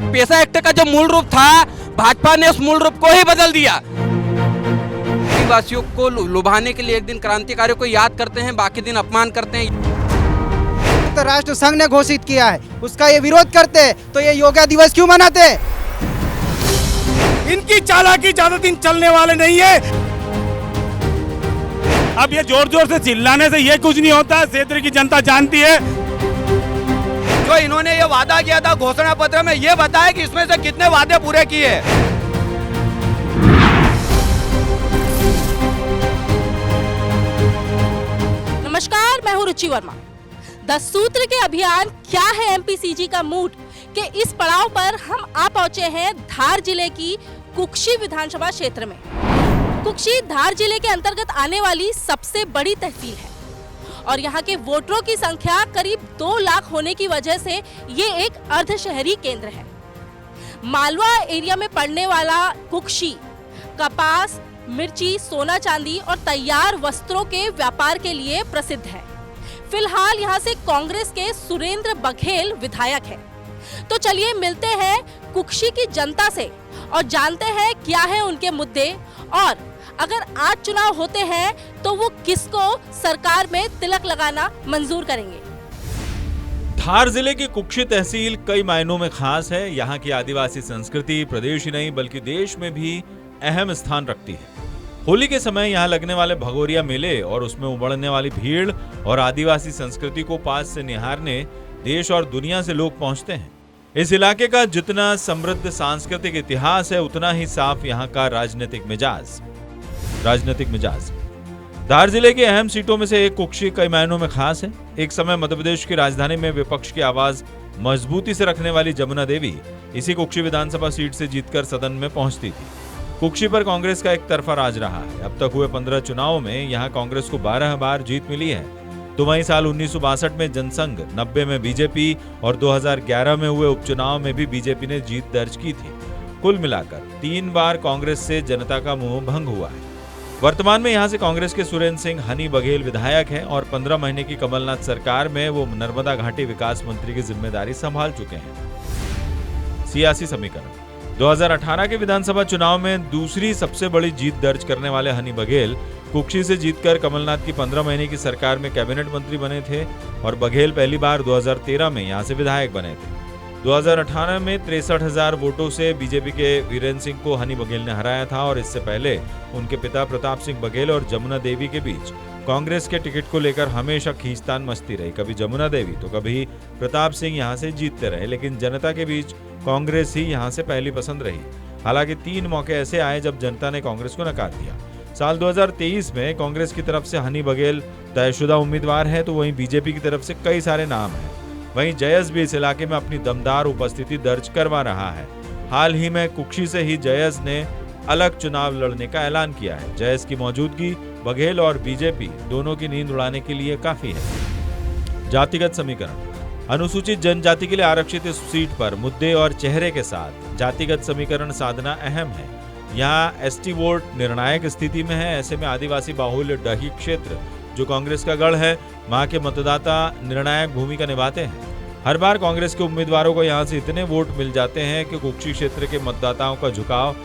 पेशा एक्ट का जो मूल रूप था, भाजपा ने उस मूल रूप को ही बदल दिया। आदिवासियों को लुभाने के लिए एक दिन क्रांतिकारियों को याद करते हैं, बाकी दिन अपमान करते हैं। तो राष्ट्र संघ ने घोषित किया है, उसका ये विरोध करते हैं, तो ये योगा दिवस क्यों मनाते हैं? इनकी चालाकी ज्यादा दिन चलने वाले नहीं है। अब ये जोर जोर से चिल्लाने से ये कुछ नहीं होता, क्षेत्र की जनता जानती है। जो इन्होंने ये वादा किया था घोषणा पत्र में, ये बताया कि इसमें से कितने वादे पूरे किए। नमस्कार, मैं हूं रुचि वर्मा। 10 सूत्र के अभियान क्या है एमपीसीजी का मूड के इस पड़ाव पर हम आ पहुंचे हैं धार जिले की कुक्षी विधानसभा क्षेत्र में। कुक्षी धार जिले के अंतर्गत आने वाली सबसे बड़ी तहसील है और यहाँ के वोटरों की संख्या करीब 2 लाख होने की वजह से ये एक अर्ध शहरी केंद्र है। मालवा एरिया में पड़ने वाला कुक्षी कपास, मिर्ची, सोना चांदी और तैयार वस्त्रों के व्यापार के लिए प्रसिद्ध है। फिलहाल यहाँ से कांग्रेस के सुरेंद्र बघेल विधायक है। तो चलिए मिलते हैं कुक्षी की जनता से और जानते हैं क्या है उनके मुद्दे, और अगर आज चुनाव होते हैं तो वो किसको सरकार में तिलक लगाना मंजूर करेंगे। धार जिले की कुक्षी तहसील कई मायनों में खास है। यहाँ की आदिवासी संस्कृति प्रदेश ही नहीं बल्कि देश में भी अहम स्थान रखती है। होली के समय यहाँ लगने वाले भगोरिया मेले और उसमें उमड़ने वाली भीड़ और आदिवासी संस्कृति को पास से निहारने देश और दुनिया से लोग पहुंचते हैं। इस इलाके का जितना समृद्ध सांस्कृतिक इतिहास है, उतना ही साफ यहाँ का राजनीतिक मिजाज। धार जिले की अहम सीटों में से एक कुक्षी कई मायनों में खास है। एक समय मध्य प्रदेश की राजधानी में विपक्ष की आवाज मजबूती से रखने वाली जमुना देवी इसी कुक्षी विधानसभा सीट से जीतकर सदन में पहुंचती थी। कुक्षी पर कांग्रेस का एक तरफा राज रहा है। अब तक हुए 15 चुनावों में यहाँ कांग्रेस को 12 बार जीत मिली है। तो वहीं साल 1962 में जनसंघ, 90 में बीजेपी और 2011 में हुए उपचुनाव में भी बीजेपी ने जीत दर्ज की थी। कुल मिलाकर 3 बार कांग्रेस से जनता का मोह भंग हुआ है। वर्तमान में यहाँ से कांग्रेस के सुरेंद्र सिंह हनी बघेल विधायक हैं और 15 महीने की कमलनाथ सरकार में वो नर्मदा घाटी विकास मंत्री की जिम्मेदारी संभाल चुके हैं। सियासी समीकरण: 2018 के विधानसभा चुनाव में दूसरी सबसे बड़ी जीत दर्ज करने वाले हनी बघेल कुक्षी से जीतकर कमलनाथ की 15 महीने की सरकार में कैबिनेट मंत्री बने थे और बघेल पहली बार 2013 में यहां से विधायक बने थे। 2018 में 63,000 वोटों से बीजेपी के वीरेंद्र सिंह को हनी बघेल ने हराया था और इससे पहले उनके पिता प्रताप सिंह बघेल और जमुना देवी के बीच कांग्रेस के टिकट को लेकर हमेशा खींचतान मचती रही। कभी जमुना देवी तो कभी प्रताप सिंह यहाँ से जीतते रहे, लेकिन जनता के बीच कांग्रेस ही यहाँ से पहली पसंद रही। हालांकि 3 मौके ऐसे आए जब जनता ने कांग्रेस को नकार दिया। साल 2023 में कांग्रेस की तरफ से हनी बघेल तयशुदा उम्मीदवार है, तो वहीं बीजेपी की तरफ से कई सारे नाम हैं। वहीं जयस भी इस इलाके में अपनी दमदार उपस्थिति दर्ज करवा रहा है। हाल ही में कुक्षी से ही जयस ने अलग चुनाव लड़ने का ऐलान किया है। जयस की मौजूदगी बघेल और बीजेपी दोनों की नींद उड़ाने के लिए काफी है। जातिगत समीकरण: अनुसूचित जनजाति के लिए आरक्षित इस सीट पर मुद्दे और चेहरे के साथ जातिगत समीकरण साधना अहम है। यहाँ एसटी वोट निर्णायक स्थिति में है। ऐसे में आदिवासी बाहुल्य डही क्षेत्र जो कांग्रेस का गढ़ है, वहां के मतदाता निर्णायक भूमिका निभाते हैं। हर बार कांग्रेस के उम्मीदवारों को यहाँ से इतने वोट मिल जाते हैं कि कुक्षी क्षेत्र के मतदाताओं का झुकाव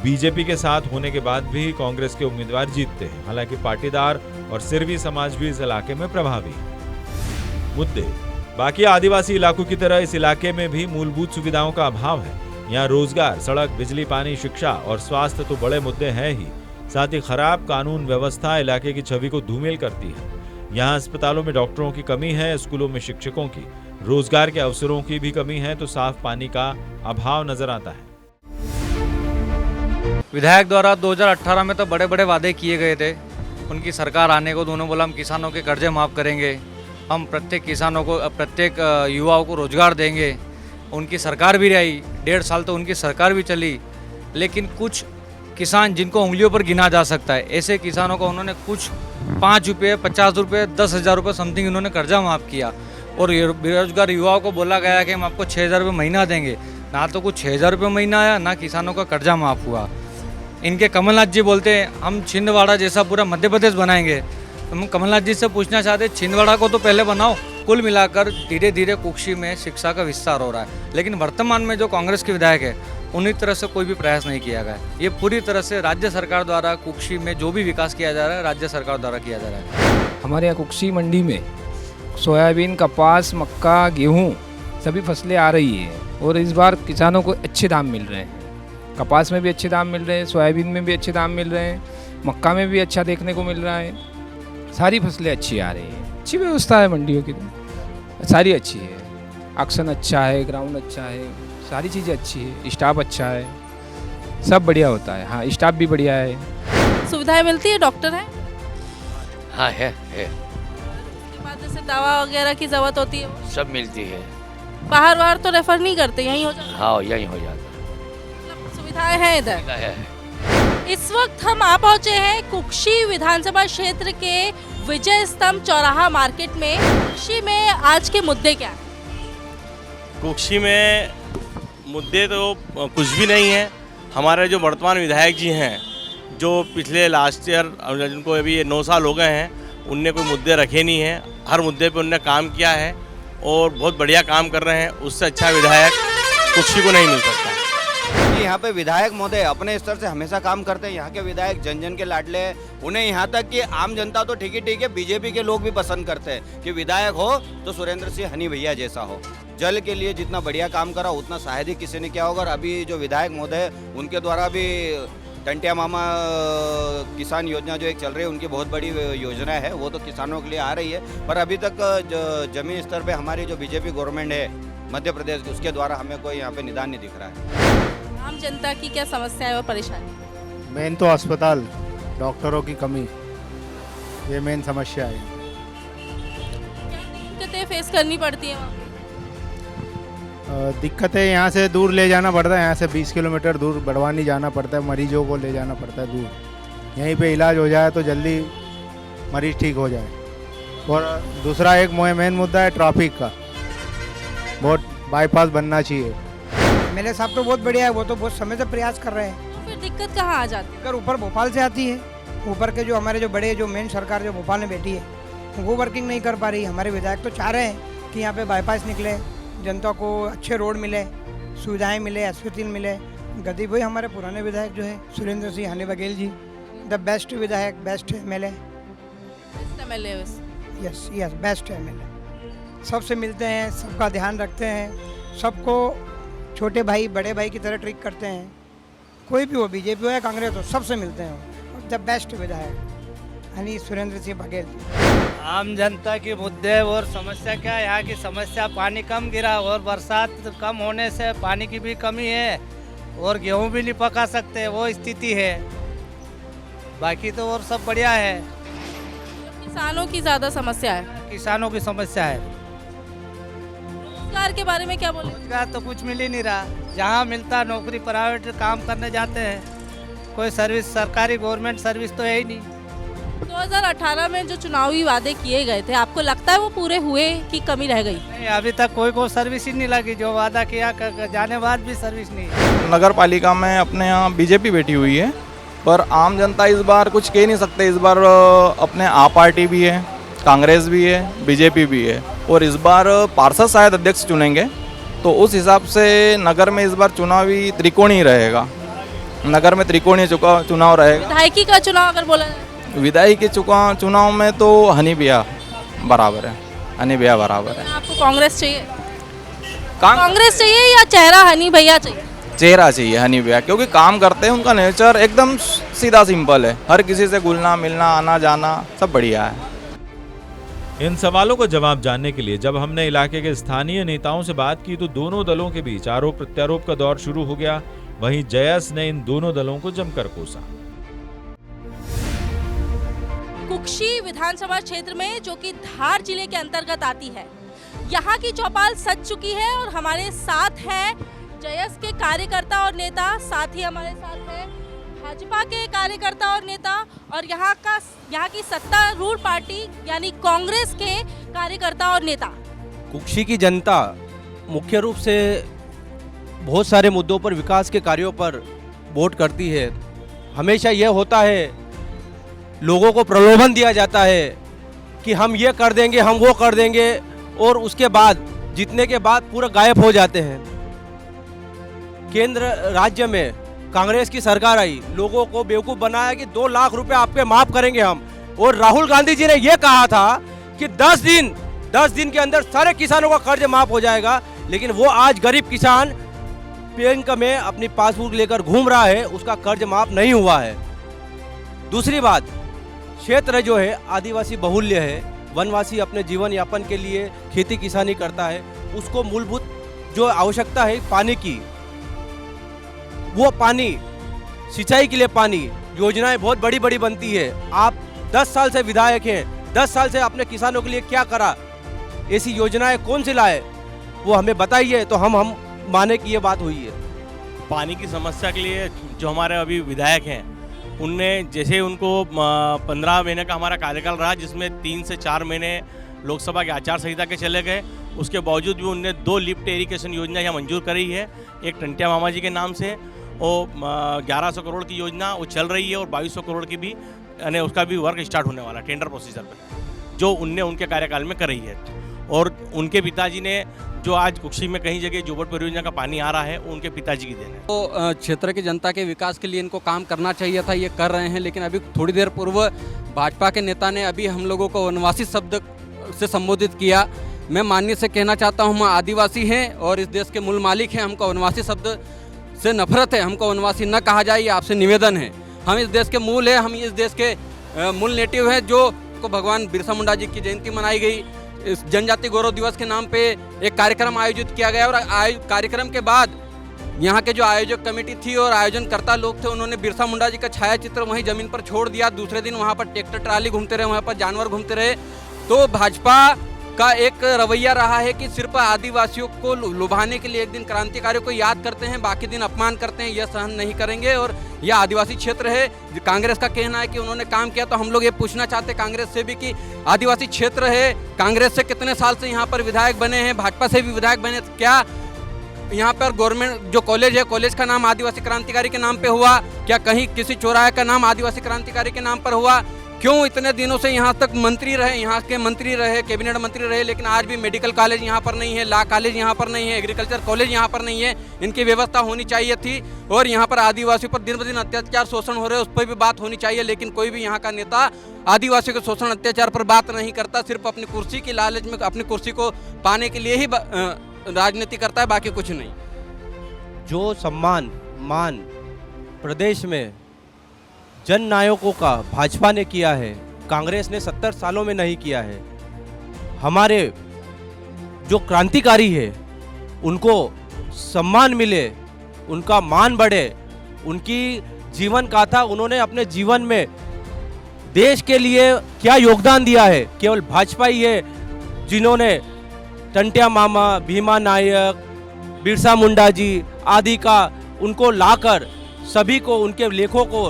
बीजेपी के साथ होने के बाद भी कांग्रेस के उम्मीदवार जीतते हैं। हालांकि पाटीदार और सिरवी समाज भी इस इलाके में प्रभावी है। मुद्दे: बाकी आदिवासी इलाकों की तरह इस इलाके में भी मूलभूत सुविधाओं का अभाव है। यहाँ रोजगार, सड़क, बिजली, पानी, शिक्षा और स्वास्थ्य तो बड़े मुद्दे हैं ही, साथ ही खराब कानून व्यवस्था इलाके की छवि को धूमिल करती है। यहाँ अस्पतालों में डॉक्टरों की कमी है, स्कूलों में शिक्षकों की, रोजगार के अवसरों की भी कमी है, तो साफ पानी का अभाव नजर आता है। विधायक द्वारा 2018 में तो बड़े बड़े वादे किए गए थे। उनकी सरकार आने को दोनों बोला हम किसानों के कर्जे माफ़ करेंगे, हम प्रत्येक किसानों को, प्रत्येक युवाओं को रोजगार देंगे। उनकी सरकार भी रही, 1.5 साल तो उनकी सरकार भी चली, लेकिन कुछ किसान जिनको उंगलियों पर गिना जा सकता है, ऐसे किसानों को उन्होंने कुछ 5 रुपये, 50 रुपये, 10,000 रुपये समथिंग उन्होंने कर्जा माफ़ किया। और बेरोजगार युवाओं को बोला गया कि हम आपको 6,000 रुपये महीना देंगे। ना तो कुछ 6,000 रुपये महीना आया, ना किसानों का कर्जा माफ़ हुआ। इनके कमलनाथ जी बोलते हैं हम छिंदवाड़ा जैसा पूरा मध्य प्रदेश बनाएंगे। हम कमलनाथ जी से पूछना चाहते हैं, छिंदवाड़ा को तो पहले बनाओ, कुल मिलाकर धीरे धीरे कुक्षी में शिक्षा का विस्तार हो रहा है। लेकिन वर्तमान में जो कांग्रेस के विधायक है उन्हीं तरह से कोई भी प्रयास नहीं किया गया। ये पूरी तरह से राज्य सरकार द्वारा कुक्षी में जो भी विकास किया जा रहा है राज्य सरकार द्वारा किया जा रहा है। हमारे यहाँ कुक्षी मंडी में सोयाबीन, कपास, मक्का, गेहूँ सभी फसलें आ रही है और इस बार किसानों को अच्छे दाम मिल रहे हैं। कपास में भी अच्छे दाम मिल रहे हैं, सोयाबीन में भी अच्छे दाम मिल रहे हैं, मक्का में भी अच्छा देखने को मिल रहा है। सारी फसलें अच्छी आ रही हैं। अच्छी व्यवस्था है मंडियों की, तो सारी अच्छी है। ऑक्शन अच्छा है, ग्राउंड अच्छा है, सारी चीज़ें अच्छी है, स्टाफ अच्छा है, सब बढ़िया होता है। हाँ, स्टाफ भी बढ़िया है। सुविधाएं मिलती है, डॉक्टर है? हाँ है उसके बाद जैसे दवा वगैरह की जरूरत होती है वो सब मिलती है। बाहर तो रेफर नहीं करते, यहीं हो जाता है? हाँ यही हो जाता मतलब सुविधाएं हैं इधर। है। इस वक्त हम आ पहुंचे हैं कुक्षी विधानसभा क्षेत्र के विजय स्तंभ चौराहा मार्केट में। कुक्षी में आज के मुद्दे क्या हैं? कुक्षी में मुद्दे तो कुछ भी नहीं है। हमारे जो वर्तमान विधायक जी हैं, जो पिछले लास्ट ईयर जिनको अभी 9 साल हो गए हैं, उनने कोई मुद्दे रखे नहीं हैं। हर मुद्दे पे उनने काम किया है और बहुत बढ़िया काम कर रहे हैं। उससे अच्छा विधायक कुक्षी को नहीं मिल सकता। यहाँ पे विधायक महोदय अपने स्तर से हमेशा काम करते हैं। यहाँ के विधायक जन जन के लाडले हैं। उन्हें यहाँ तक कि आम जनता तो ठीक है, बीजेपी के लोग भी पसंद करते हैं कि विधायक हो तो सुरेंद्र सिंह हनी भैया जैसा हो। जल के लिए जितना बढ़िया काम करा उतना शायद ही किसी ने किया होगा। और अभी जो विधायक महोदय उनके द्वारा भी टंटिया मामा किसान योजना जो एक चल रही है, उनकी बहुत बड़ी योजना है, वो तो किसानों के लिए आ रही है। पर अभी तक जमीन स्तर पे हमारी जो बीजेपी गवर्नमेंट है मध्य प्रदेश की, उसके द्वारा हमें कोई यहाँ पे निदान नहीं दिख रहा है। आम जनता की क्या समस्या है और परेशानी? मेन तो अस्पताल, डॉक्टरों की कमी, ये मेन समस्या है। क्या दिक्कतें फेस करनी पड़ती है वहाँ पे? दिक्कतें यहाँ से दूर ले जाना पड़ता है। यहाँ से 20 किलोमीटर दूर बड़वानी जाना पड़ता है, मरीजों को ले जाना पड़ता है दूर। यहीं पे इलाज हो जाए तो जल्दी मरीज ठीक हो जाए। और दूसरा एक मेन मुद्दा है ट्रैफिक का, बहुत बाईपास बनना चाहिए। एमएलए साहब तो बहुत बढ़िया है, वो तो बहुत समय से प्रयास कर रहे हैं। तो फिर दिक्कत कहाँ आ जाती है? अगर ऊपर भोपाल से आती है, ऊपर के जो हमारे जो बड़े जो मेन सरकार जो भोपाल में बैठी है वो वर्किंग नहीं कर पा रही। हमारे विधायक तो चाह रहे हैं कि यहाँ पे बाईपास निकले, जनता को अच्छे रोड मिले, सुविधाएं मिले, अस्पताल मिले। गद्दी भाई हमारे पुराने विधायक जो है सुरेंद्र सिंह हनी बघेल जी, द बेस्ट विधायक, best MLA. Yes yes, best MLA. सबसे मिलते हैं, सबका ध्यान रखते हैं, सबको छोटे भाई बड़े भाई की तरह ट्रीट करते हैं। कोई भी हो, बीजेपी हो या कांग्रेस हो, सबसे मिलते हैं। द बेस्ट विधायक हनी सुरेंद्र सिंह बघेल जी। आम जनता के मुद्दे और समस्या क्या है? यहाँ की समस्या पानी कम गिरा और बरसात कम होने से पानी की भी कमी है और गेहूं भी नहीं पका सकते, वो स्थिति है। बाकी तो और सब बढ़िया है। किसानों की ज़्यादा समस्या है। किसानों की समस्या है। रोजगार के बारे में क्या बोले? रोजगार तो कुछ मिल ही नहीं रहा। जहाँ मिलता नौकरी प्राइवेट काम करने जाते हैं, कोई सर्विस सरकारी गवर्नमेंट सर्विस तो है ही नहीं। 2018 में जो चुनावी वादे किए गए थे, आपको लगता है वो पूरे हुए कि कमी रह गई? नहीं, अभी तक कोई सर्विस ही नहीं लगी। जो वादा किया जाने बाद भी सर्विस नहीं। नगर पालिका में अपने यहाँ बीजेपी बैठी हुई है, पर आम जनता इस बार कुछ कह नहीं सकते। इस बार अपने आप पार्टी भी है, कांग्रेस भी है, बीजेपी भी है और इस बार पार्षद शायद अध्यक्ष चुनेंगे। तो उस हिसाब से नगर में इस बार चुनावी त्रिकोणीय रहेगा। नगर में त्रिकोणीय चुनाव रहेगा। विधायकी का चुनाव अगर बोला जाए, विधायक के चुनाव में तो हनी भैया बराबर है। हनी भैया बराबर है। आपको कांग्रेस चाहिए? कांग्रेस चाहिए या चेहरा हनी भैया चाहिए? चेहरा चाहिए हनी भैया, क्योंकि काम करते हैं, उनका नेचर एकदम सीधा सिंपल है। हर किसी से घुलना मिलना, आना जाना सब बढ़िया है। इन सवालों का जवाब जानने के लिए जब हमने इलाके के स्थानीय नेताओं से बात की तो दोनों दलों के बीच आरोप प्रत्यारोप का दौर शुरू हो गया। वहीं जयस ने इन दोनों दलों को जमकर कोसा। कुक्षी विधानसभा क्षेत्र में, जो कि धार जिले के अंतर्गत आती है, यहाँ की चौपाल सज चुकी है और हमारे साथ है जयस के कार्यकर्ता और नेता, साथ ही हमारे साथ है भाजपा के कार्यकर्ता और नेता और यहाँ की सत्तारूढ़ पार्टी यानी कांग्रेस के कार्यकर्ता और नेता। कुक्षी की जनता मुख्य रूप से बहुत सारे मुद्दों पर, विकास के कार्यों पर वोट करती है। हमेशा यह होता है, लोगों को प्रलोभन दिया जाता है कि हम ये कर देंगे, हम वो कर देंगे, और उसके बाद जीतने के बाद पूरा गायब हो जाते हैं। केंद्र राज्य में कांग्रेस की सरकार आई, लोगों को बेवकूफ़ बनाया कि 2 लाख रुपए आपके माफ करेंगे हम, और राहुल गांधी जी ने यह कहा था कि 10 दिन के अंदर सारे किसानों का कर्ज माफ हो जाएगा। लेकिन वो आज गरीब किसान बैंक में अपनी पासबुक लेकर घूम रहा है, उसका कर्ज माफ नहीं हुआ है। दूसरी बात, क्षेत्र जो है आदिवासी बहुल्य है, वनवासी अपने जीवन यापन के लिए खेती किसानी करता है, उसको मूलभूत जो आवश्यकता है पानी की, वो पानी, सिंचाई के लिए पानी, योजनाएं बहुत बड़ी बड़ी बनती है। आप 10 साल से विधायक हैं, 10 साल से अपने किसानों के लिए क्या करा, ऐसी योजनाएं कौन सी लाए, वो हमें बताइए तो हम माने कि ये बात हुई है। पानी की समस्या के लिए जो हमारे अभी विधायक हैं, उनने जैसे उनको 15 महीने का हमारा कार्यकाल रहा, जिसमें 3 से 4 महीने लोकसभा की आचार संहिता के चले गए, उसके बावजूद भी उनने 2 लिफ्ट इरिगेशन योजना यहाँ मंजूर करी है। एक टंटिया मामा जी के नाम से, और 1100 करोड़ की योजना वो चल रही है, और 2200 करोड़ की भी यानी उसका भी वर्क स्टार्ट होने वाला है टेंडर प्रोसीजर पर, जो उनने उनके कार्यकाल में करी है। और उनके पिताजी ने जो आज कुक्षी में कहीं जगह जोबट परियोजना का पानी आ रहा है, वो उनके पिताजी की देन है। तो क्षेत्र की जनता के विकास के लिए इनको काम करना चाहिए था, ये कर रहे हैं। लेकिन अभी थोड़ी देर पूर्व भाजपा के नेता ने अभी हम लोगों को वनवासी शब्द से संबोधित किया। मैं माननीय से कहना चाहता हूँ, हम आदिवासी हैं और इस देश के मूल मालिक हैं, हमको वनवासी शब्द से नफरत है, हमको वनवासी न कहा जाए, ये आपसे निवेदन है। हम इस देश के मूल हैं, हम इस देश के मूल नेटिव हैं, जो को भगवान बिरसा मुंडा जी की जयंती मनाई गई। इस जनजाति गौरव दिवस के नाम पे एक कार्यक्रम आयोजित किया गया, और कार्यक्रम के बाद यहाँ के जो आयोजक कमेटी थी और आयोजनकर्ता लोग थे, उन्होंने बिरसा मुंडा जी का छायाचित्र वहीं जमीन पर छोड़ दिया। दूसरे दिन वहाँ पर ट्रैक्टर ट्राली घूमते रहे, वहाँ पर जानवर घूमते रहे। तो भाजपा का एक रवैया रहा है कि सिर्फ आदिवासियों को लुभाने के लिए एक दिन क्रांतिकारियों को याद करते हैं, बाकी दिन अपमान करते हैं। यह सहन नहीं करेंगे। और यह आदिवासी क्षेत्र है, कांग्रेस का कहना है कि उन्होंने काम किया, तो हम लोग ये पूछना चाहते हैं कांग्रेस से भी कि आदिवासी क्षेत्र है, कांग्रेस से कितने साल से यहाँ पर विधायक बने हैं, भाजपा से भी विधायक बने, क्या यहाँ पर गवर्नमेंट जो कॉलेज है, कॉलेज का नाम आदिवासी क्रांतिकारी के नाम पे हुआ? क्या कहीं किसी चौराहे का नाम आदिवासी क्रांतिकारी के नाम पर हुआ? क्यों इतने दिनों से यहाँ तक मंत्री रहे, यहाँ के मंत्री रहे, कैबिनेट मंत्री रहे, लेकिन आज भी मेडिकल कॉलेज यहाँ पर नहीं है, लॉ कॉलेज यहाँ पर नहीं है, एग्रीकल्चर कॉलेज यहाँ पर नहीं है? इनकी व्यवस्था होनी चाहिए थी। और यहाँ पर आदिवासियों पर दिन ब दिन अत्याचार शोषण हो रहे हैं, उस पर भी बात होनी चाहिए। लेकिन कोई भी यहाँ का नेता आदिवासियों के शोषण अत्याचार पर बात नहीं करता, सिर्फ अपनी कुर्सी की लालच में, अपनी कुर्सी को पाने के लिए ही राजनीति करता है, बाकी कुछ नहीं। जो सम्मान मान प्रदेश में जन नायकों का भाजपा ने किया है, कांग्रेस ने 70 सालों में नहीं किया है। हमारे जो क्रांतिकारी है, उनको सम्मान मिले, उनका मान बढ़े, उनकी जीवन गाथा, उन्होंने अपने जीवन में देश के लिए क्या योगदान दिया है, केवल भाजपा ही है जिन्होंने टंटिया मामा, भीमा नायक, बिरसा मुंडा जी आदि का उनको लाकर सभी को, उनके लेखों को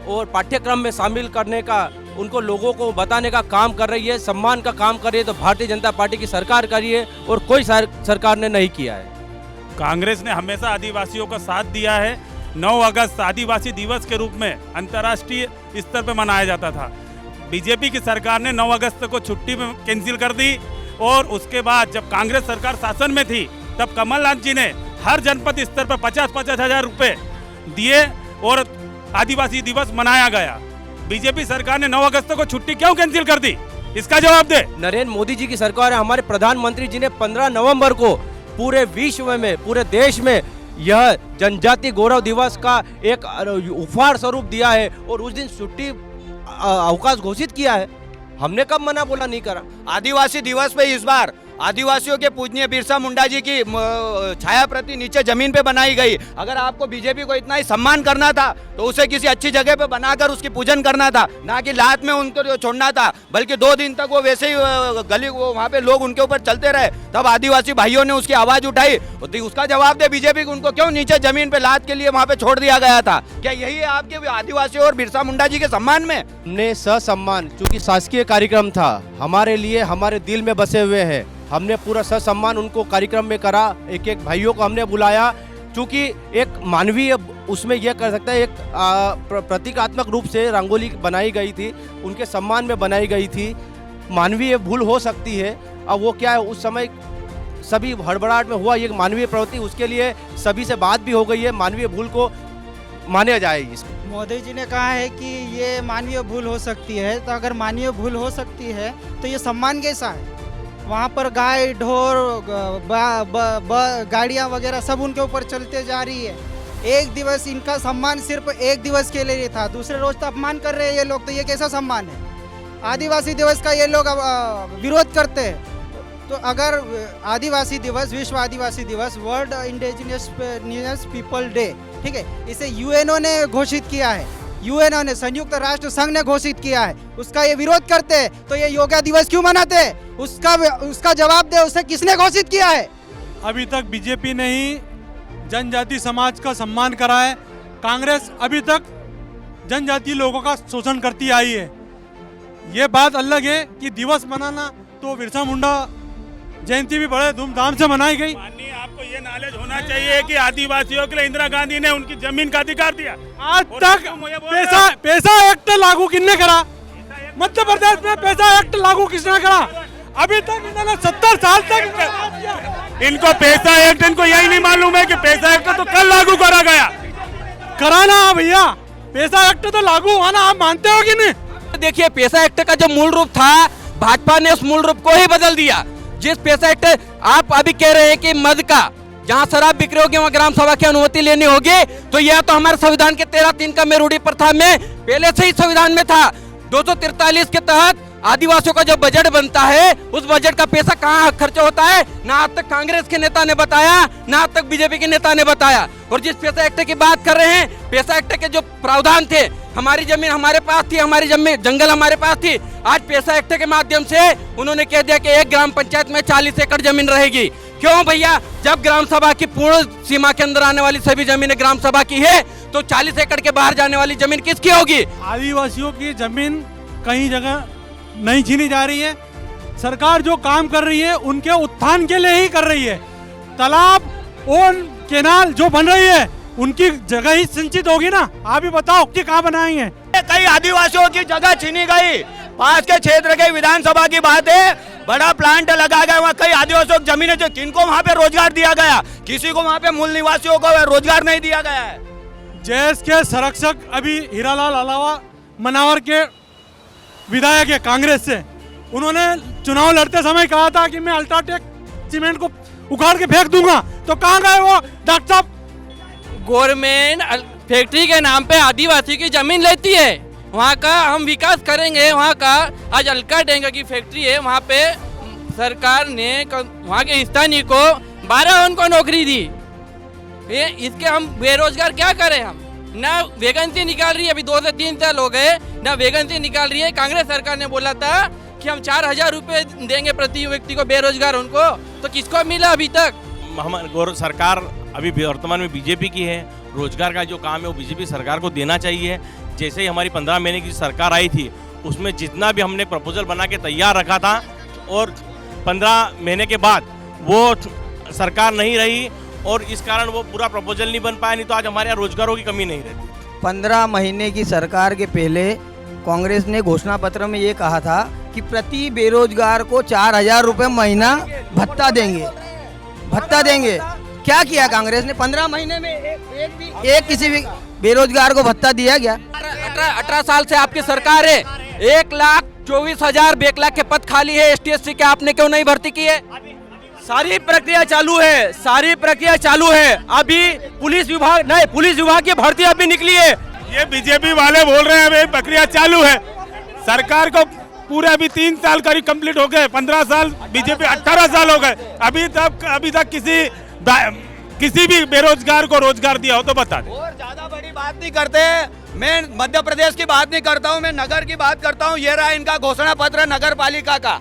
और पाठ्यक्रम में शामिल करने का, उनको लोगों को बताने का काम कर रही है, सम्मान का काम कर रही है। तो भारतीय जनता पार्टी की सरकार करी है और कोई सरकार ने नहीं किया है। कांग्रेस ने हमेशा आदिवासियों का साथ दिया है। 9 अगस्त आदिवासी दिवस के रूप में अंतर्राष्ट्रीय स्तर पर मनाया जाता था। बीजेपी की सरकार ने 9 अगस्त को छुट्टी में कैंसिल कर दी, और उसके बाद जब कांग्रेस सरकार शासन में थी, तब कमलनाथ जी ने हर जनपद स्तर पर 50-50 हजार रुपये दिए और आदिवासी दिवस मनाया गया। बीजेपी सरकार ने 9 अगस्त को छुट्टी क्यों कैंसिल कर दी, इसका जवाब दे। नरेंद्र मोदी जी की सरकार है, हमारे प्रधानमंत्री जी ने 15 नवंबर को पूरे विश्व में, पूरे देश में यह जनजाति गौरव दिवस का एक उपहार स्वरूप दिया है, और उस दिन छुट्टी अवकाश घोषित किया है। हमने कब मना बोला, नहीं करा। आदिवासी दिवस पे इस बार आदिवासियों के पूजनीय बिरसा मुंडा जी की छाया प्रति नीचे जमीन पे बनाई गई। अगर आपको बीजेपी को इतना ही सम्मान करना था, तो उसे किसी अच्छी जगह पे बनाकर उसकी पूजन करना था, ना कि लात में उनको छोड़ना था। बल्कि 2 दिन तक वो वैसे ही गली, वो वहाँ पे लोग उनके ऊपर चलते रहे, तब आदिवासी भाइयों ने उसकी आवाज उठाई। उसका जवाब दे बीजेपी को, उनको क्यों नीचे जमीन पे लात के लिए वहाँ पे छोड़ दिया गया था? क्या यही है आपके आदिवासियों और बिरसा मुंडा जी के सम्मान में? हमने ससम्मान, चूंकि शासकीय कार्यक्रम था, हमारे लिए हमारे दिल में बसे हुए हैं, हमने पूरा ससम्मान उनको कार्यक्रम में करा। एक एक भाइयों को हमने बुलाया, क्योंकि एक मानवीय उसमें यह कर सकता है, एक प्रतीकात्मक रूप से रंगोली बनाई गई थी, उनके सम्मान में बनाई गई थी। मानवीय भूल हो सकती है, अब वो क्या है, उस समय सभी हड़बड़ाहट में हुआ, ये एक मानवीय प्रवृत्ति, उसके लिए सभी से बात भी हो गई है, मानवीय भूल को माना जाएगी इसको। मोदी जी ने कहा है कि ये मानवीय भूल हो सकती है, तो अगर मानवीय भूल हो सकती है तो ये सम्मान कैसा है? वहाँ पर गाय ढोर गाड़ियाँ वगैरह सब उनके ऊपर चलते जा रही है। एक दिवस इनका सम्मान सिर्फ एक दिवस के लिए था, दूसरे रोज तो अपमान कर रहे हैं ये लोग, तो ये कैसा सम्मान है? आदिवासी दिवस का ये लोग विरोध करते हैं, तो अगर आदिवासी दिवस, विश्व आदिवासी दिवस, वर्ल्ड इंडिजिनियस पीपल डे, ठीक है, इसे यूएनओ ने घोषित किया है, यूएनओ ने, संयुक्त राष्ट्र संघ ने घोषित किया है, उसका ये विरोध करते हैं, तो ये योगा दिवस क्यों मनाते हैं? उसका जवाब दे, उसे किसने घोषित किया है? अभी तक बीजेपी ने ही जनजाति समाज का सम्मान करा है। कांग्रेस अभी तक जनजाति लोगों का शोषण करती आई है। ये बात अलग है कि दिवस मनाना, तो बिरसा मुंडा जयंती भी बड़े धूमधाम से मनाई गई। आपको ये नॉलेज होना चाहिए कि आदिवासियों के लिए इंदिरा गांधी ने उनकी जमीन का अधिकार दिया। आज तक पैसा एक्ट लागू किसने करा? मध्य प्रदेश में पैसा एक्ट लागू किसने करा? अभी तक इन्होंने 70 साल तक इनको पैसा एक्ट, इनको यही नहीं मालूम है कि पैसा एक्ट तो कल लागू करा गया। कराना भैया, पैसा एक्ट तो लागू हुआ ना, आप मानते हो कि नहीं? देखिए, पैसा एक्ट का जो मूल रूप था, भाजपा ने उस मूल रूप को ही बदल दिया। जिस पैसा एक्ट आप अभी कह रहे हैं कि मद का, जहां शराब बिक्री होगी वहां ग्राम सभा की अनुमति लेनी होगी, तो यह तो हमारे संविधान के 13(3) का रूढ़ी प्रथा में पहले से ही संविधान में था। 243 के तहत आदिवासियों का जो बजट बनता है, उस बजट का पैसा कहाँ खर्च होता है, ना आज तक कांग्रेस के नेता ने बताया, ना आज तक बीजेपी के नेता ने बताया। और जिस पैसा एक्ट की बात कर रहे हैं, पैसा एक्ट के जो प्रावधान थे, हमारी जमीन हमारे पास थी, हमारी जमीन जंगल हमारे पास थी, आज पैसा एक्ट के माध्यम से उन्होंने कह दिया कि एक ग्राम पंचायत में 40 एकड़ जमीन रहेगी। क्यों भैया? जब ग्राम सभा की पूर्ण सीमा के अंदर आने वाली सभी जमीनें ग्राम सभा की है, तो 40 एकड़ के बाहर जाने वाली जमीन किसकी होगी? आदिवासियों की जमीन कई जगह नहीं छीनी जा रही है। सरकार जो काम कर रही है उनके उत्थान के लिए ही कर रही है। तालाब और केनाल जो बन रही है उनकी जगह ही सिंचित होगी ना। आप ही बताओ कि कहाँ बनाएंगे? कई आदिवासियों की जगह छीनी गई। पास के क्षेत्र के विधानसभा की बात है, बड़ा प्लांट लगा गया, वहाँ कई आदिवासियों की जमीन है, जो किनको वहाँ पे रोजगार दिया गया? किसी को वहाँ पे मूल निवासियों को रोजगार नहीं दिया गया है। जैस के संरक्षक अभी हीरालाल अलावा मनावर के विधायक है कांग्रेस से, उन्होंने चुनाव लड़ते समय कहा था कि मैं अल्ट्राटेक सीमेंट को उखाड़ के फेंक दूंगा, तो कहाँ गए वो डॉक्टर साहब? गवर्नमेंट फैक्ट्री के नाम पे आदिवासी की जमीन लेती है, वहाँ का हम विकास करेंगे। वहाँ का आज अल्ट्राटेक की फैक्ट्री है, वहाँ पे सरकार ने वहाँ के स्थानीय को 12 उनको नौकरी दी। ये इसके हम बेरोजगार क्या करें? हम ना वैकेंसी निकाल रही है, अभी 2 से 3 साल हो गए, ना वैकेंसी निकाल रही है। कांग्रेस सरकार ने बोला था कि हम 4000 रुपये देंगे प्रति व्यक्ति को बेरोजगार उनको, तो किसको मिला अभी तक? हमारी सरकार अभी वर्तमान में बीजेपी की है। रोजगार का जो काम है वो बीजेपी सरकार को देना चाहिए। जैसे ही हमारी 15 महीने की सरकार आई थी, उसमें जितना भी हमने प्रपोजल बना के तैयार रखा था, और 15 महीने के बाद वो सरकार नहीं रही, और इस कारण वो पूरा प्रपोजल नहीं बन पाया। नहीं तो आज हमारे यहाँ रोजगारों की कमी नहीं रहती। 15 महीने की सरकार के पहले कांग्रेस ने घोषणा पत्र में ये कहा था कि प्रति बेरोजगार को 4000 रुपये महीना भत्ता देंगे। क्या किया कांग्रेस ने? 15 महीने में एक किसी भी बेरोजगार को भत्ता दिया गया? 18 साल से आपकी सरकार है, 1,24,000 बैकलॉग के पद खाली है ST/SC के, आपने क्यों नहीं भर्ती किए? सारी प्रक्रिया चालू है। अभी पुलिस विभाग की भर्ती अभी निकली है। ये बीजेपी वाले बोल रहे हैं अभी प्रक्रिया चालू है। सरकार को पूरे अभी 3 साल करीब कंप्लीट हो गए, 15 साल बीजेपी 18 साल हो गए, अभी तक किसी भी बेरोजगार को रोजगार दिया हो तो बता दे। और ज्यादा बड़ी बात नहीं करते। मैं मध्य प्रदेश की बात नहीं करता हूँ, मैं नगर की बात करता हूँ। ये रहा इनका घोषणा पत्र नगर पालिका का।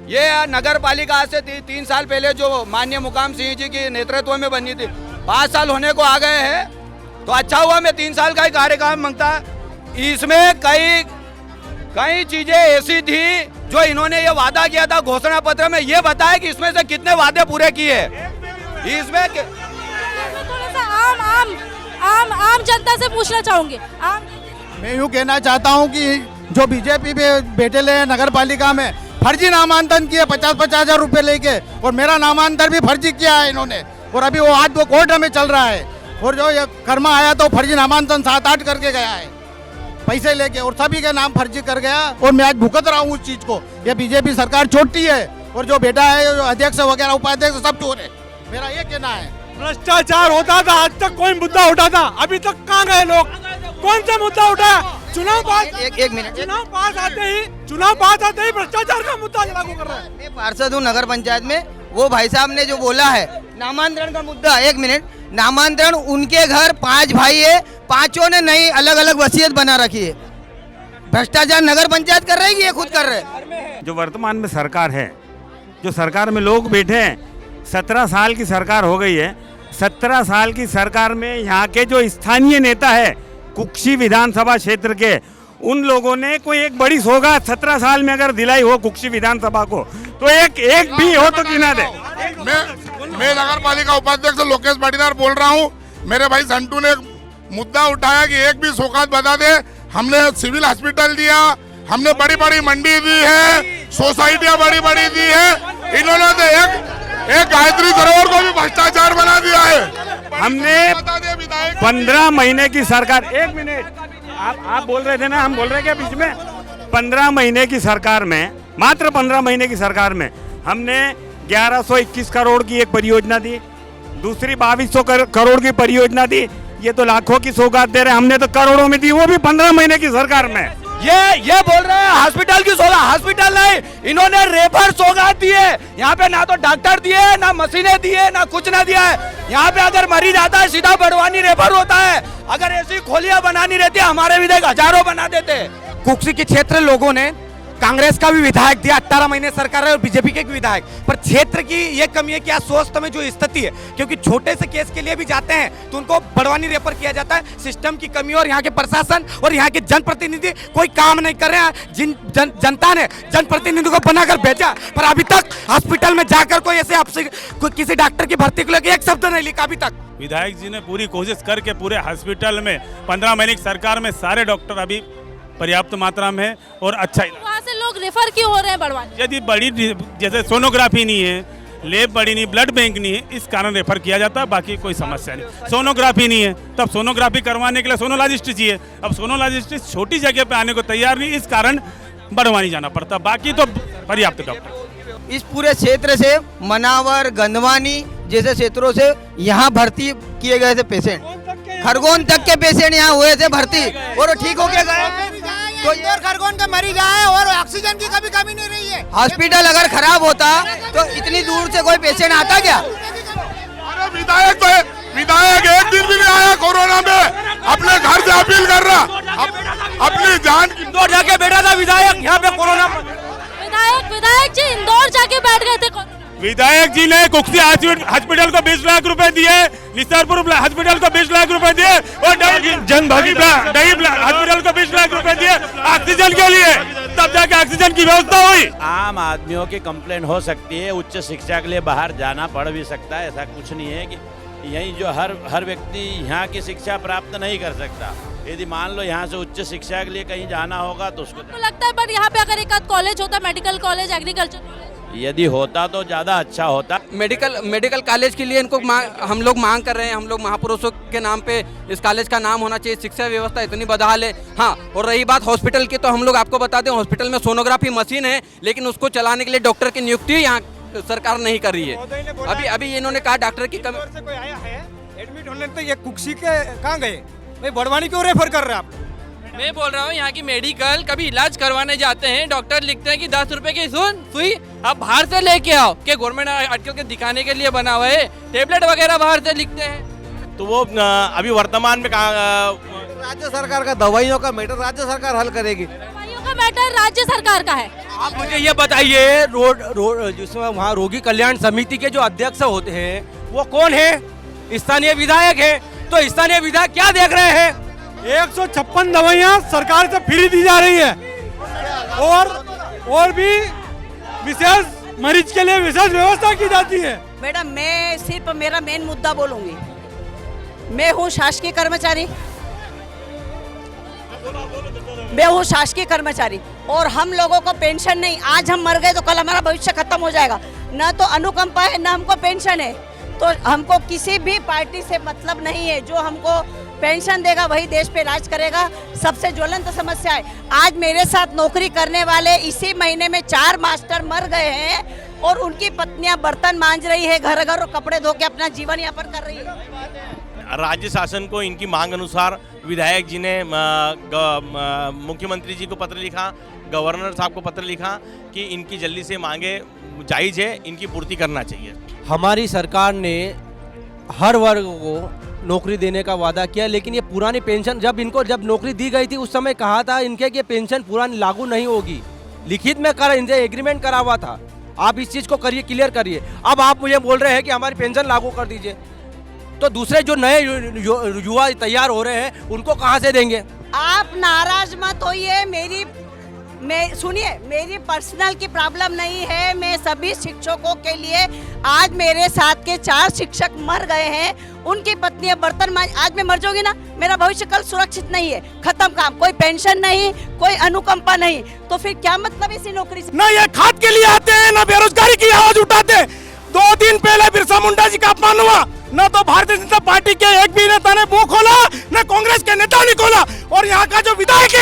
ये नगर पालिका आज से 3 साल पहले जो माननीय मुकाम सिंह जी के नेतृत्व में बनी थी, 5 साल होने को आ गए हैं, तो अच्छा हुआ मैं 3 साल का ही कार्यकाल मांगता। इसमें कई चीजें ऐसी थी जो इन्होंने ये वादा किया था घोषणा पत्र में, ये बताया कि इसमें से कितने वादे पूरे किए। इसमें थोड़ा सा आम जनता से पूछना चाहूंगे। मैं यूँ कहना चाहता हूँ कि जो बीजेपी पे बैठे ले नगर पालिका में, फर्जी नामांतरण किए 50-50 हजार रुपये लेके, और मेरा नामांतरण भी फर्जी किया है इन्होंने, और अभी वो आज वो कोर्ट में चल रहा है। और जो ये कर्मा आया तो फर्जी नामांतरण 7-8 करके गया है पैसे लेके, और सभी के नाम फर्जी कर गया, और मैं आज भुगत रहा हूँ उस चीज को। ये बीजेपी सरकार छोटी है, और जो बेटा है जो अध्यक्ष वगैरह उपाध्यक्ष सब चोर है, मेरा ये कहना है। भ्रष्टाचार होता था, आज तक कोई मुद्दा उठा था? अभी तक कहाँ गए लोग? कौन सा मुद्दा उठा? चुनाव पास एक मिनट, चुनाव पास आते ही भ्रष्टाचार का मुद्दा लागू कर रहे हैं। मैं पार्षद हूँ नगर पंचायत में, वो भाई साहब ने जो बोला है नामांतरण का मुद्दा, एक मिनट, नामांतरण उनके घर 5 भाई है, 5 ने नई अलग अलग वसीयत बना रखी है। भ्रष्टाचार नगर पंचायत कर रही है, ये खुद कर रहे हैं। जो वर्तमान में सरकार है, जो सरकार में लोग बैठे हैं, 17 साल की सरकार हो गई है। 17 साल की सरकार में यहाँ के जो स्थानीय नेता है कुक्षी विधानसभा क्षेत्र के, उन लोगों ने कोई एक बड़ी सौगात 17 साल में अगर दिलाई हो कुक्षी विधानसभा को, तो एक भी हो तो गिना दे। मैं नगर पालिका उपाध्यक्ष लोकेश पाटीदार बोल रहा हूँ। मेरे भाई संटू ने मुद्दा उठाया कि एक भी सौगात बता दे। हमने सिविल हॉस्पिटल दिया, हमने बड़ी बड़ी मंडी दी है, सोसाइटियाँ बड़ी बड़ी दी है। इन्होंने तो एक गायत्री सरोवर को भी भ्रष्टाचार बना दिया है। हमने 15 महीने की सरकार, एक मिनट, आप बोल रहे थे ना, हम बोल रहे क्या बीच में? 15 महीने की सरकार में, मात्र 15 महीने की सरकार में हमने 1121 करोड़ की एक परियोजना दी, दूसरी 2200 करोड़ की परियोजना दी। ये तो लाखों की सौगात दे रहे हैं, हमने तो करोड़ों में दी, वो भी 15 महीने की सरकार में। ये बोल रहे हैं हॉस्पिटल की सौगात, हॉस्पिटल नहीं, इन्होंने रेफर सौगात दी है। यहाँ पे ना तो डॉक्टर दिए, ना मशीनें दी है, ना कुछ ना दिया है। यहाँ पे अगर मरीज आता है सीधा बड़वानी रेफर होता है। अगर ऐसी खोलियां बनानी रहती हमारे विधायक हजारों बना देते। कुक्षी के क्षेत्र लोगों ने कांग्रेस का भी विधायक दिया, 18 महीने सरकार है, और बीजेपी के भी विधायक, पर क्षेत्र की ये कमी है कि आज स्वास्थ्य में जो स्थिति है, क्योंकि छोटे से केस के लिए भी जाते हैं तो उनको बड़वानी रेफर किया जाता है। सिस्टम की कमी, और यहाँ के प्रशासन और यहाँ के जनप्रतिनिधि कोई काम नहीं कर रहे हैं। जनता ने जनप्रतिनिधि को बनाकर भेजा, पर अभी तक हॉस्पिटल में जाकर कोई ऐसे किसी डॉक्टर की भर्ती को लेकर एक शब्द नहीं लिखा अभी तक। विधायक जी ने पूरी कोशिश करके पूरे हॉस्पिटल में 15 महीने की सरकार में सारे डॉक्टर अभी पर्याप्त मात्रा में है और अच्छा इलाज। वहाँ से लोग रेफर क्यों हो रहे हैं बड़वानी? यदि बड़ी जैसे सोनोग्राफी नहीं है, लैब बड़ी नहीं, ब्लड बैंक नहीं है, इस कारण रेफर किया जाता है, बाकी कोई समस्या नहीं। सोनोग्राफी नहीं है, तब सोनोग्राफी करवाने के लिए सोनोलॉजिस्ट चाहिए। अब सोनोलॉजिस्ट छोटी जगह पे आने को तैयार नहीं, इस कारण बड़वानी जाना पड़ता, बाकी तो पर्याप्त डॉक्टर। इस पूरे क्षेत्र से मनावर, गंधवानी जैसे क्षेत्रों से यहाँ भर्ती किए गए थे पेशेंट, खरगोन तक के पेशेंट यहाँ हुए थे भर्ती, और ठीक हो के गए। तो खरगोन का मरीज आए और ऑक्सीजन की कभी कमी नहीं रही है। हॉस्पिटल अगर खराब होता तो इतनी दूर से कोई पेशेंट आता क्या? अरे विधायक एक दिन भी नहीं आया कोरोना में, अपने घर से अपील कर रहा, अपनी जान की इंदौर जाके बैठा था विधायक यहाँ पे कोरोना। विधायक जी इंदौर जाके बैठ गए थे। विधायक जी ने कुक्षी हॉस्पिटल को 20 लाख रुपए दिए, निस्तारपुर हॉस्पिटल को 20 लाख रुपए दिए, और जनभागी हॉस्पिटल को 20 लाख रुपए दिए ऑक्सीजन के लिए, तब जाके ऑक्सीजन की व्यवस्था हुई। आम आदमियों की कंप्लेन हो सकती है, उच्च शिक्षा के लिए बाहर जाना पड़ भी सकता है, ऐसा कुछ नहीं है कि यही जो हर व्यक्ति यहाँ की शिक्षा प्राप्त नहीं कर सकता। यदि मान लो यहाँ से उच्च शिक्षा के लिए कहीं जाना होगा तो उसको लगता है, पर यहाँ पे अगर एक कॉलेज होता, मेडिकल कॉलेज, एग्रीकल्चर कॉलेज, यदि होता तो ज़्यादा अच्छा होता। मेडिकल कॉलेज के लिए इनको हम लोग मांग कर रहे हैं, हम लोग महापुरुषों के नाम पे इस कॉलेज का नाम होना चाहिए। शिक्षा व्यवस्था इतनी बदहाल है। हाँ, और रही बात हॉस्पिटल की, तो हम लोग आपको बता दें हॉस्पिटल में सोनोग्राफी मशीन है, लेकिन उसको चलाने के लिए डॉक्टर की नियुक्ति यहाँ सरकार नहीं कर रही है। अभी इन्होंने कहा डॉक्टर की कमी से कोई आया है एडमिट होने, तो ये कुक्षी के कहाँ गए भाई? बड़वानी क्यों रेफर कर रहे हैं आप? मैं बोल रहा हूँ यहाँ की मेडिकल कभी इलाज करवाने जाते हैं, डॉक्टर लिखते हैं कि 10 रुपए की सुई आप बाहर से लेके आओ, कि गवर्नमेंट आर्टिकल के दिखाने के लिए बना हुआ है, टेबलेट वगैरह बाहर से लिखते हैं। तो वो अभी वर्तमान में राज्य सरकार का दवाइयों का मैटर राज्य सरकार हल करेगी। दवाइयों का मैटर राज्य सरकार का है। आप मुझे ये बताइए, रोड जिसमें वहाँ रोगी कल्याण समिति के जो अध्यक्ष होते हैं वो कौन है? स्थानीय विधायक है। तो स्थानीय विधायक क्या देख रहे हैं? 156 दवाइयाँ सरकार से फ्री दी जा रही है, और भी विशेष मरीज के लिए विशेष व्यवस्था की जाती है। मैडम, मैं सिर्फ मेरा मेन मुद्दा बोलूंगी। मैं हूँ शासकीय कर्मचारी, मैं हूँ शासकीय कर्मचारी और हम लोगों को पेंशन नहीं। आज हम मर गए तो कल हमारा भविष्य खत्म हो जाएगा। न तो अनुकंपा है, न हमको पेंशन है। तो हमको किसी भी पार्टी से मतलब नहीं है। जो हमको पेंशन देगा वही देश पे राज करेगा। सबसे ज्वलंत समस्या है, आज मेरे साथ नौकरी करने वाले इसी महीने में 4 मास्टर मर गए हैं और उनकी पत्नियां बर्तन मांज रही है, घर घर कपड़े धो के अपना जीवन यापन कर रही है। राज्य शासन को इनकी मांग अनुसार विधायक जी ने मुख्यमंत्री जी को पत्र लिखा, गवर्नर साहब को पत्र लिखा कि इनकी जल्दी से मांगे जायज़ है, इनकी पूर्ति करना चाहिए। हमारी सरकार ने हर वर्ग को नौकरी देने का वादा किया, लेकिन ये पुरानी पेंशन जब नौकरी दी गई थी उस समय कहा था इनके कि पेंशन पुरानी लागू नहीं होगी। लिखित में इनसे एग्रीमेंट करा हुआ था। आप इस चीज़ को करिए, क्लियर करिए। अब आप मुझे बोल रहे हैं कि हमारी पेंशन लागू कर दीजिए, तो दूसरे जो नए युवा तैयार हो रहे हैं उनको कहाँ से देंगे? आप नाराज मत होइए। सुनिए, मेरी पर्सनल की प्रॉब्लम नहीं है। मैं सभी शिक्षकों के लिए, आज मेरे साथ के 4 शिक्षक मर गए हैं, उनकी पत्नियां बर्तन मांज, आज मैं मर जाऊंगी ना, मेरा भविष्य कल सुरक्षित नहीं है। खत्म काम, कोई पेंशन नहीं, कोई अनुकंपा नहीं, तो फिर क्या मतलब इसी नौकरी से? न ये खाद के लिए आते हैं, न बेरोजगारी की आवाज उठाते हैं। 2 दिन पहले बिरसा मुंडा जी का अपमान हुआ, न तो भारतीय जनता पार्टी के एक भी नेता ने मुंह खोला, न कांग्रेस के नेता ने खोला। और यहाँ का जो विधायक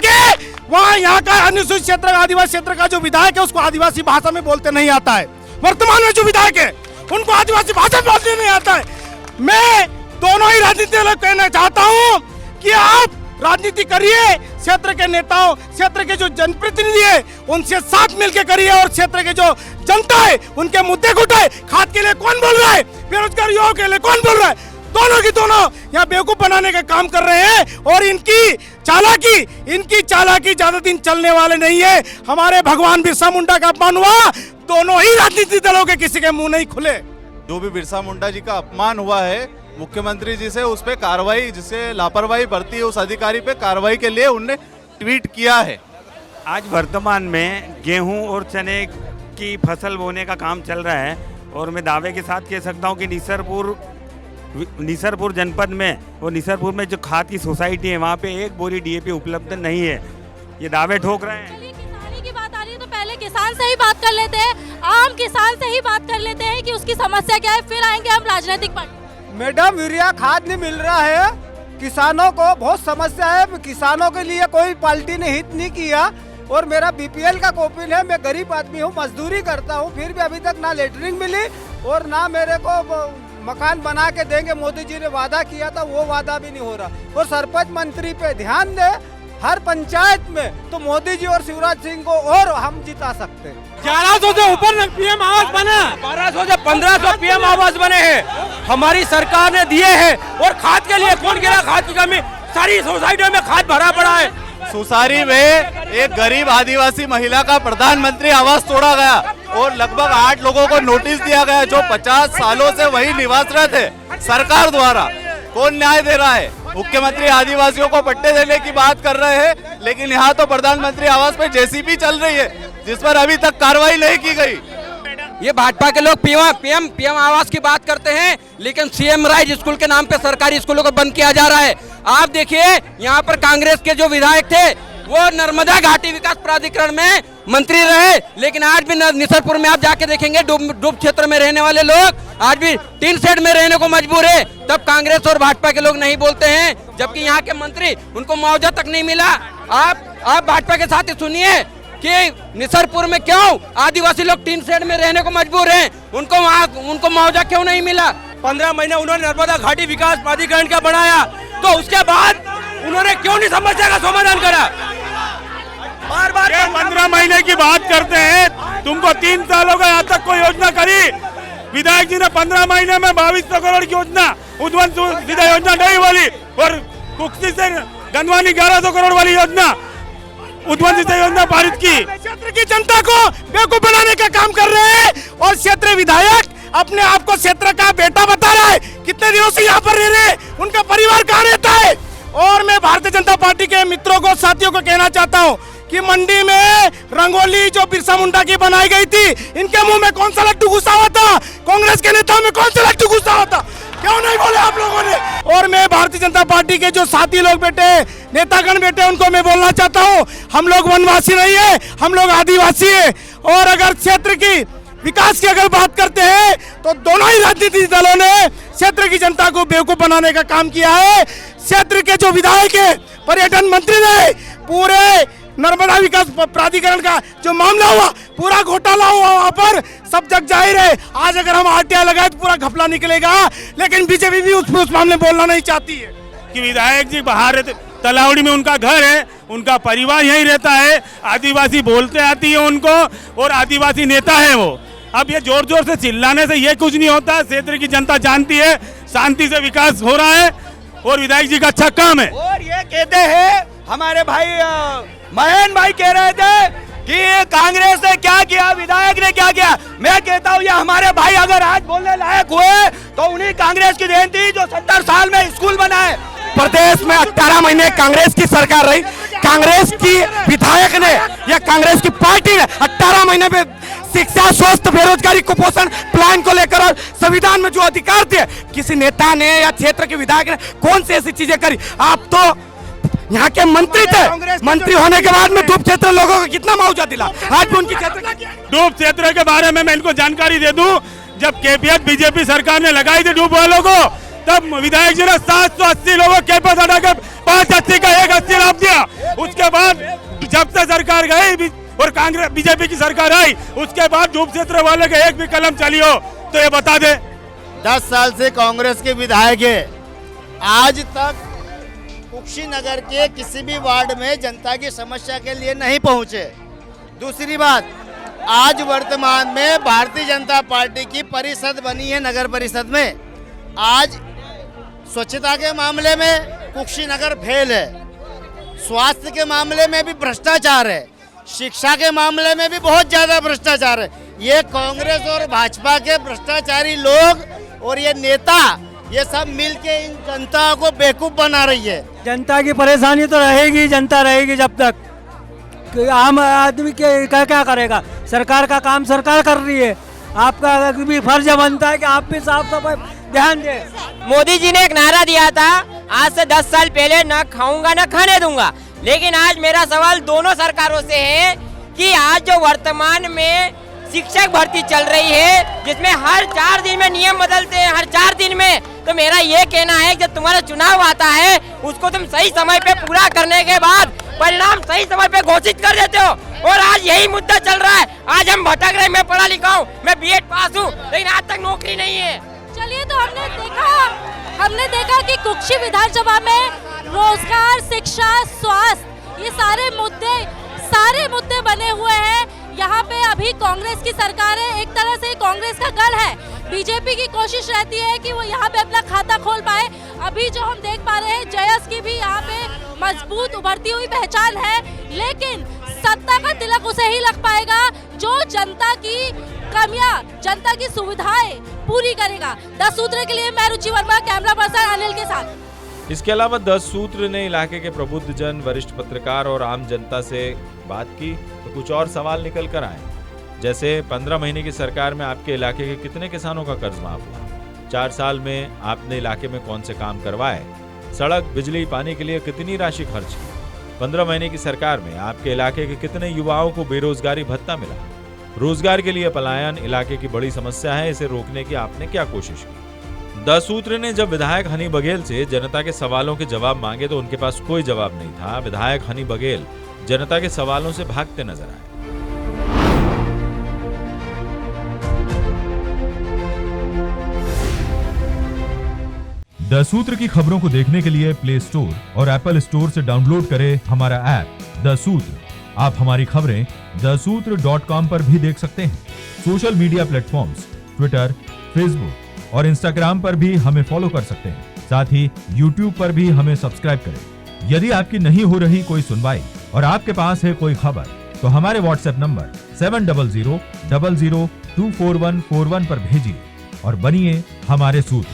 है, वहाँ यहाँ का अनुसूचित क्षेत्र, आदिवासी क्षेत्र का जो विधायक है, उसको आदिवासी भाषा में बोलते नहीं आता है। वर्तमान में जो विधायक है उनको आदिवासी भाषा में बोलते नहीं आता है। मैं दोनों ही राजनीति लोग कहना चाहता हूँ कि आप राजनीति करिए, क्षेत्र के नेताओं, क्षेत्र के जो जनप्रतिनिधि है उनसे साथ मिलकर करिए और क्षेत्र के जो जनता है उनके मुद्दे को उठाए। खाद के लिए कौन बोल रहा है, बेरोजगार युवाओं के लिए कौन बोल रहा है? दोनों की दोनों यहाँ बेवकूफ बनाने का काम कर रहे हैं और इनकी चालाकी ज्यादा दिन चलने वाले नहीं है। हमारे भगवान बिरसा मुंडा का अपमान हुआ, दोनों ही राजनीतिक दलों के किसी के मुंह नहीं खुले। जो भी बिरसा मुंडा जी का अपमान हुआ है, मुख्यमंत्री जी से उस पर कार्रवाई, जिससे लापरवाही बरती है उस अधिकारी पे कार्रवाई के लिए उनने ट्वीट किया है। आज वर्तमान में गेहूं और चने की फसल बोने का काम चल रहा है और मैं दावे के साथ कह सकता हूं कि निसरपुर जनपद में और निसरपुर में जो खाद की सोसाइटी है वहाँ पे 1 बोरी डीएपी उपलब्ध नहीं है। ये दावे ठोक रहे हैं। किसानी की बात आ रही है तो पहले किसान से ही बात कर लेते हैं, आम किसान से ही बात कर लेते हैं कि उसकी समस्या क्या है, फिर आएंगे हम राजनीतिक पार्टी। मैडम, यूरिया खाद नहीं मिल रहा है, किसानों को बहुत समस्या है। किसानों के लिए कोई पार्टी ने हित नहीं किया और मेरा बीपीएल का कॉपी है, मैं गरीब आदमी हूँ, मजदूरी करता हूँ, फिर भी अभी तक ना लेटरिंग मिली और ना मेरे को मकान बना के देंगे। मोदी जी ने वादा किया था, वो वादा भी नहीं हो रहा। और सरपंच मंत्री पे ध्यान दे हर पंचायत में, तो मोदी जी और शिवराज सिंह को और हम जिता सकते हैं। 1100 से ऊपर पीएम आवास बने, 1200 से 1500 पीएम आवास बने हैं, हमारी सरकार ने दिए हैं। और खाद के लिए कौन गिरा? खाद की कमी, सारी सोसाइटियों में खाद भरा पड़ा है। सुसारी में एक गरीब आदिवासी महिला का प्रधानमंत्री आवास तोड़ा गया और लगभग 8 लोगों को नोटिस दिया गया जो 50 सालों से वही निवासरत है। सरकार द्वारा कौन न्याय दे रहा है? मुख्यमंत्री आदिवासियों को पट्टे देने की बात कर रहे हैं, लेकिन यहाँ तो प्रधानमंत्री आवास पे जेसीबी चल रही है जिस पर अभी तक कार्रवाई नहीं की गई। ये भाजपा के लोग पीएम आवास की बात करते हैं, लेकिन सीएम राइज स्कूल के नाम पे सरकारी स्कूलों को बंद किया जा रहा है। आप देखिए, यहाँ पर कांग्रेस के जो विधायक थे वो नर्मदा घाटी विकास प्राधिकरण में मंत्री रहे, लेकिन आज भी निसरपुर में आप जाके देखेंगे डूब क्षेत्र में रहने वाले लोग आज भी टीन शेड में रहने को मजबूर है। तब कांग्रेस और भाजपा के लोग नहीं बोलते हैं, जबकि यहाँ के मंत्री, उनको मुआवजा तक नहीं मिला। आप भाजपा के साथ ही सुनिए कि निसरपुर में क्यों आदिवासी लोग टीन शेड में रहने को मजबूर हैं, उनको मुआवजा क्यों नहीं मिला? 15 महीने उन्होंने नर्मदा घाटी विकास प्राधिकरण का बनाया, तो उसके बाद उन्होंने क्यों नहीं समस्या का समाधान करा? बार 15 महीने की बात करते हैं, तुमको 3 साल हो गए, यहाँ तक कोई योजना करी? विधायक जी ने 15 महीने में 2200 करोड़ की योजना, उद्वन सीधा योजना नहीं बोली, और कुक्सी से गंदवानी 1100 करोड़ वाली योजना, उद्वन सीधा योजना पारित की। क्षेत्र की जनता को बेवकूफ बनाने का काम कर रहे हैं और क्षेत्रीय विधायक अपने आप को क्षेत्र का बेटा बता रहा है। कितने दिनों से यहाँ पर रह रहे हैं, उनका परिवार कहाँ रहता है? और मैं भारतीय जनता पार्टी के मित्रों को, साथियों को कहना चाहता हूँ कि मंडी में रंगोली जो बिरसा मुंडा की बनाई गई थी, इनके मुंह में कौन सा लड्डू घुसा हुआ था? कांग्रेस के नेताओं में कौन सा लड्डू घुसा हुआ था? क्यों नहीं बोले आप लोगों ने? और मैं भारतीय जनता पार्टी के जो साथी लोग बैठे, नेतागण बैठे उनको मैं बोलना चाहता हूँ, हम लोग वनवासी नहीं है, हम लोग आदिवासी है। और अगर क्षेत्र की विकास की अगर बात करते हैं तो दोनों ही राजनीतिक दलों ने क्षेत्र की जनता को बेवकूफ बनाने का काम किया है। क्षेत्र के जो विधायक है, पर्यटन मंत्री ने पूरे नर्मदा विकास प्राधिकरण का जो मामला हुआ, पूरा घोटाला हुआ, वहाँ पर सब जग जाहिर है। आज अगर हम आरटीआई लगाए तो पूरा घपला निकलेगा, लेकिन बीजेपी भी उस मामले में बोलना नहीं चाहती है कि विधायक जी बाहर रहते, तलावड़ी में उनका घर है, उनका परिवार यहीं रहता है, आदिवासी बोलते आती है उनको और आदिवासी नेता है वो। अब ये जोर जोर से चिल्लाने से ये कुछ नहीं होता, क्षेत्र की जनता जानती है, शांति से विकास हो रहा है और विधायक जी का अच्छा काम है। और ये कहते हैं हमारे भाई महेन भाई कह रहे थे कि कांग्रेस ने क्या किया, विधायक ने क्या किया। मैं कहता हूँ ये हमारे भाई अगर आज बोलने लायक हुए तो उन्हीं कांग्रेस की देन थी जो 70 साल में स्कूल बनाए। प्रदेश में 18 महीने कांग्रेस की सरकार रही, कांग्रेस की विधायक ने या कांग्रेस की पार्टी ने 18 महीने में शिक्षा, स्वास्थ्य, बेरोजगारी, कुपोषण प्लान को लेकर और संविधान में जो अधिकार थे, किसी नेता ने या क्षेत्र के विधायक ने कौन सी ऐसी चीजें करी। आप तो यहाँ के मंत्री थे, मंत्री होने के बाद में डूब क्षेत्र लोगों को कितना मुआवजा दिला, आज भी उनकी डूब क्षेत्र के बारे में मैं इनको जानकारी दे दूं, जब केपीएस बीजेपी सरकार ने लगाई थी डूब वालों को, तब विधायक जी ने 780 लोगों केपीएस हटा के 580 का 180 लाभ दिया। उसके बाद जब से सरकार गई और कांग्रेस बीजेपी की सरकार आई, उसके बाद डूब क्षेत्र वाले के एक भी कलम चली हो तो ये बता दे। 10 साल से कांग्रेस के विधायक है, आज तक कुशीनगर के किसी भी वार्ड में जनता की समस्या के लिए नहीं पहुंचे। दूसरी बात, आज वर्तमान में भारतीय जनता पार्टी की परिषद बनी है नगर परिषद में। आज स्वच्छता के मामले में कुशीनगर फेल है, स्वास्थ्य के मामले में भी भ्रष्टाचार है, शिक्षा के मामले में भी बहुत ज्यादा भ्रष्टाचार है। ये कांग्रेस और भाजपा के भ्रष्टाचारी लोग और ये नेता, ये सब मिलके इन जनता को बेवकूफ बना रही है। जनता की परेशानी तो रहेगी, जनता रहेगी जब तक। आम आदमी के क्या करेगा, सरकार का काम सरकार कर रही है, आपका भी फर्ज बनता है कि आप भी साफ सफाई ध्यान दें। मोदी जी ने एक नारा दिया था आज से 10 साल पहले, न खाऊंगा न खाने दूंगा। लेकिन आज मेरा सवाल दोनों सरकारों से है कि आज जो वर्तमान में शिक्षक भर्ती चल रही है, जिसमें हर 4 दिन में नियम बदलते हैं, हर 4 दिन में, तो मेरा ये कहना है कि जब तुम्हारा चुनाव आता है उसको तुम सही समय पे पूरा करने के बाद परिणाम सही समय पे घोषित कर देते हो। और आज यही मुद्दा चल रहा है। आज हम भटक रहे, मैं पढ़ा लिखा हूँ, मैं बीएड पास हूँ, लेकिन आज तक नौकरी नहीं है। चलिए, तो हमने देखा कि कुक्षी विधानसभा में रोजगार, शिक्षा, स्वास्थ्य, ये सारे मुद्दे बने हुए हैं। यहाँ पे अभी कांग्रेस की सरकार है, एक तरह से कांग्रेस का गढ़ है। बीजेपी की कोशिश रहती है कि वो यहाँ पे अपना खाता खोल पाए। अभी जो हम देख पा रहे हैं, जयस की भी यहाँ पे मजबूत उभरती हुई पहचान है, लेकिन सत्ता का तिलक उसे ही लग पाएगा जो जनता की कमियां, जनता की सुविधाएं पूरी करेगा। 10 सूत्र के लिए मैं रुचि वर्मा, कैमरा पर्सन अनिल के साथ। इसके अलावा 10 सूत्र ने इलाके के प्रबुद्ध जन, वरिष्ठ पत्रकार और आम जनता से बात की तो कुछ और सवाल निकल कर आए, जैसे 15 महीने की सरकार में आपके इलाके के कितने किसानों का कर्ज माफ हुआ, 4 साल में आपने इलाके में कौन से काम करवाए, सड़क, बिजली, पानी के लिए कितनी राशि खर्च की, 15 महीने की सरकार में आपके इलाके के कितने युवाओं को बेरोजगारी भत्ता मिला, रोजगार के लिए पलायन इलाके की बड़ी समस्या है, इसे रोकने की आपने क्या कोशिश की। 10 सूत्र ने जब विधायक हनी बघेल से जनता के सवालों के जवाब मांगे तो उनके पास कोई जवाब नहीं था। विधायक हनी बघेल जनता के सवालों से भागते नजर आए। 10 सूत्र की खबरों को देखने के लिए प्ले स्टोर और एप्पल स्टोर से डाउनलोड करें हमारा ऐप 10 सूत्र। आप हमारी खबरें theसूत्र.com पर भी देख सकते हैं। Social media platforms Twitter, Facebook और इंस्टाग्राम पर भी हमें फॉलो कर सकते हैं। साथ ही यूट्यूब पर भी हमें सब्सक्राइब करें। यदि आपकी नहीं हो रही कोई सुनवाई और आपके पास है कोई खबर तो हमारे व्हाट्सएप नंबर 700000244141 पर भेजिए और बनिए हमारे सूत्र।